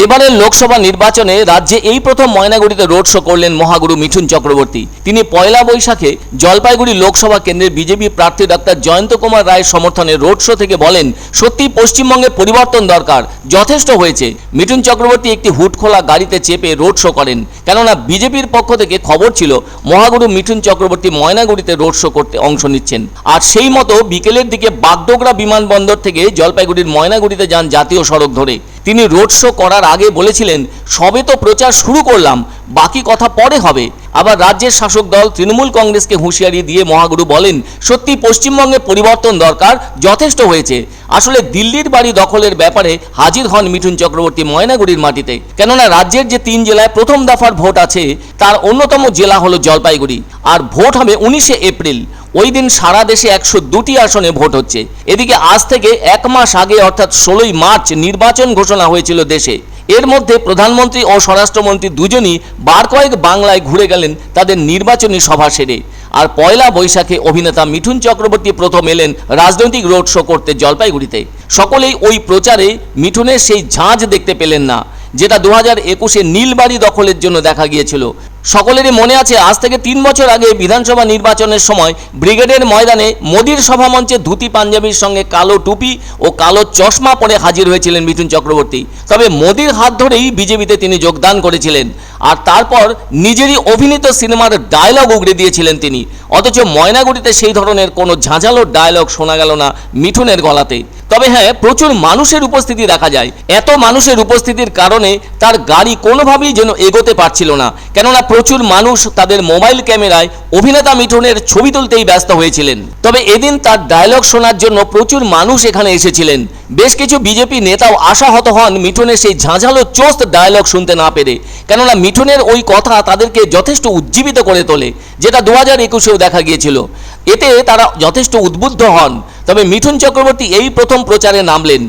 এবারের লোকসভা নির্বাচনে রাজ্যে এই প্রথম ময়নাগুড়িতে রোড শো করলেন মহাগুরু মিঠুন চক্রবর্তী। তিনি পয়লা বৈশাখে জলপাইগুড়ি লোকসভা কেন্দ্রের বিজেপি প্রার্থী ডক্টর জয়ন্ত কুমার রায়ের সমর্থনে রোড শো থেকে বলেন, সত্যি পশ্চিমবঙ্গে পরিবর্তন দরকার, যথেষ্ট হয়েছে। মিঠুন চক্রবর্তী একটি হুড খোলা গাড়িতে চেপে রোড শো করেন, কেননা বিজেপির পক্ষ থেকে খবর ছিল মহাগুরু মিঠুন চক্রবর্তী ময়নাগুড়িতে রোড শো করতে অংশ নিচ্ছেন। আর সেই মতো বিকেলের দিকে বাগডোগরা বিমানবন্দর থেকে জলপাইগুড়ির ময়নাগুড়িতে যান জাতীয় সড়ক ধরে। তিনি রোড শো করার আগে বলেছিলেন, সবে তো প্রচার শুরু করলাম, বাকি কথা পরে হবে। আবার রাজ্যের শাসক দল তৃণমূল কংগ্রেসকে হুঁশিয়ারি দিয়ে মহাগুরু বলেন, সত্যি পশ্চিমবঙ্গে পরিবর্তন দরকার, যথেষ্ট হয়েছে। আসলে দিল্লির বাড়ি দখলের ব্যাপারে হাজির হন মিঠুন চক্রবর্তী ময়নাগুড়ির মাটিতে, কেননা রাজ্যের যে 3 জেলায় প্রথম দফার ভোট আছে তার অন্যতম জেলা হলো জলপাইগুড়ি, আর ভোট হবে 19শে এপ্রিল। ওই দিন সারা দেশে 102টি আসনে ভোট হচ্ছে। এদিকে আজ থেকে 1 মাস আগে অর্থাৎ 16ই মার্চ নির্বাচন ঘোষণা হয়েছিল দেশে। এর মধ্যে প্রধানমন্ত্রী ও স্বরাষ্ট্রমন্ত্রী দুজনই বার কয়েক বাংলায় ঘুরে গেলেন তাদের নির্বাচনী সভা সেরে। আর পয়লা বৈশাখে অভিনেতা মিঠুন চক্রবর্তী প্রথম এলেন রাজনৈতিক রোড শো করতে জলপাইগুড়িতে। সকলেই ওই প্রচারে মিঠুনের সেই ঝাঁজ দেখতে পেলেন না, যেটা 2021-এ নীলবাড়ি দখলের জন্য দেখা গিয়েছিল। সকলেরই মনে আছে, আজ থেকে 3 বছর আগে বিধানসভা নির্বাচনের সময় ব্রিগেডের ময়দানে মোদির সভামঞ্চে ধুতি পাঞ্জাবির সঙ্গে কালো টুপি ও কালো চশমা পরে হাজির হয়েছিলেন মিঠুন চক্রবর্তী। তবে মোদির হাত ধরেই বিজেপিতে তিনি যোগদান করেছিলেন, আর তারপর নিজেরই অভিনীত সিনেমার ডায়লগ উগড়ে দিয়েছিলেন তিনি। অথচ ময়নাগুড়িতে সেই ধরনের কোনো ঝাঁঝালো ডায়লগ শোনা গেল না মিঠুনের গলাতে। তবে হ্যাঁ, প্রচুর মানুষের উপস্থিতি দেখা যায়। এত মানুষের উপস্থিতির কারণে তার গাড়ি কোনোভাবেই যেন এগোতে পারছিল না, কেননা প্রচুর মানুষ তাদের মোবাইল ক্যামেরায় অভিনেতা মিঠুনের ছবি তুলতেই ব্যস্ত হয়েছিলেন। তবে এদিন তার ডায়লগ শোনার জন্য প্রচুর মানুষ এখানে এসেছিলেন। বেশ কিছু বিজেপি নেতাও আশাহত হন মিঠুনের সেই ঝাঁঝালো চোস্ত ডায়লগ শুনতে না পেরে, কেননা মিঠুনের ওই কথা তাদেরকে যথেষ্ট উজ্জীবিত করে তোলে, যেটা 2021-এও দেখা গিয়েছিল। এতে তারা যথেষ্ট উদ্বুদ্ধ হন। তবে মিঠুন চক্রবর্তী এই প্রথম প্রচারে নামলেন।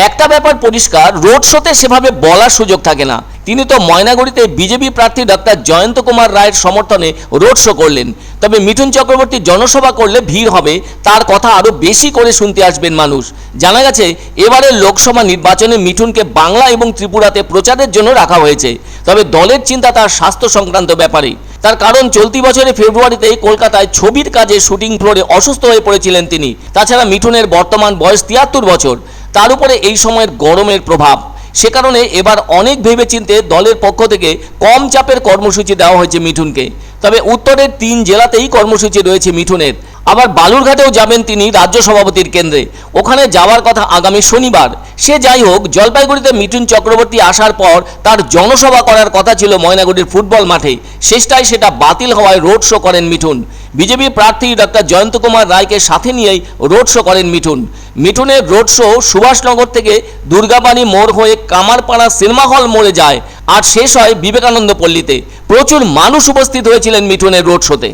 একটা ব্যাপার পরিষ্কার, রোড শোতে সেভাবে বলার সুযোগ থাকে না। তিনি তো ময়নাগুড়িতে বিজেপি প্রার্থী ডক্টর জয়ন্ত কুমার রায়ের সমর্থনে রোড শো করলেন। তবে মিঠুন চক্রবর্তী জনসভা করলে ভিড় হবে, তার কথা আরও বেশি করে শুনতে আসবেন মানুষ। জানা গেছে, এবারের লোকসভা নির্বাচনে মিঠুনকে বাংলা এবং ত্রিপুরাতে প্রচারের জন্য রাখা হয়েছে। তবে দলের চিন্তা তার স্বাস্থ্য সংক্রান্ত ব্যাপারে। তার কারণ, চলতি বছরের ফেব্রুয়ারিতে কলকাতায় ছবির কাজে শুটিং ফ্লোরে অসুস্থ হয়ে পড়েছিলেন তিনি। তাছাড়া মিঠুনের বর্তমান বয়স 73 বছর, তার উপরে এই সময়ের গরমের প্রভাব। সে কারণে এবার অনেক ভেবেচিন্তে দলের পক্ষ থেকে কম চাপের কর্মসূচি দেওয়া হয়েছে মিঠুনকে। তবে উত্তরের 3 জেলাতেই কর্মসূচি রয়েছে মিঠুনের। আবার বালুরঘাটেও যাবেন তিনি রাজ্য সভাপতির কেন্দ্রে, ওখানে যাওয়ার কথা আগামী শনিবার। সে যাই হোক, জলপাইগুড়িতে মিঠুন চক্রবর্তী আসার পর তার জনসভা করার কথা ছিল ময়নাগুড়ির ফুটবল মাঠে। শেষটায় সেটা বাতিল হওয়ায় রোড শো করেন মিঠুন। বিজেপি প্রার্থী ডক্টর জয়ন্ত কুমার রায়কে সাথে নিয়েই রোড শো করেন মিঠুন। মিঠুনের রোড শো সুভাষনগর থেকে দুর্গাবাড়ি মোড় হয়ে কামারপাড়া সিনেমা হল মোড়ে যায়, আর শেষ হয় বিবেকানন্দ পল্লীতে। প্রচুর মানুষ উপস্থিত হয়েছিলেন মিঠুনের রোড শোতে।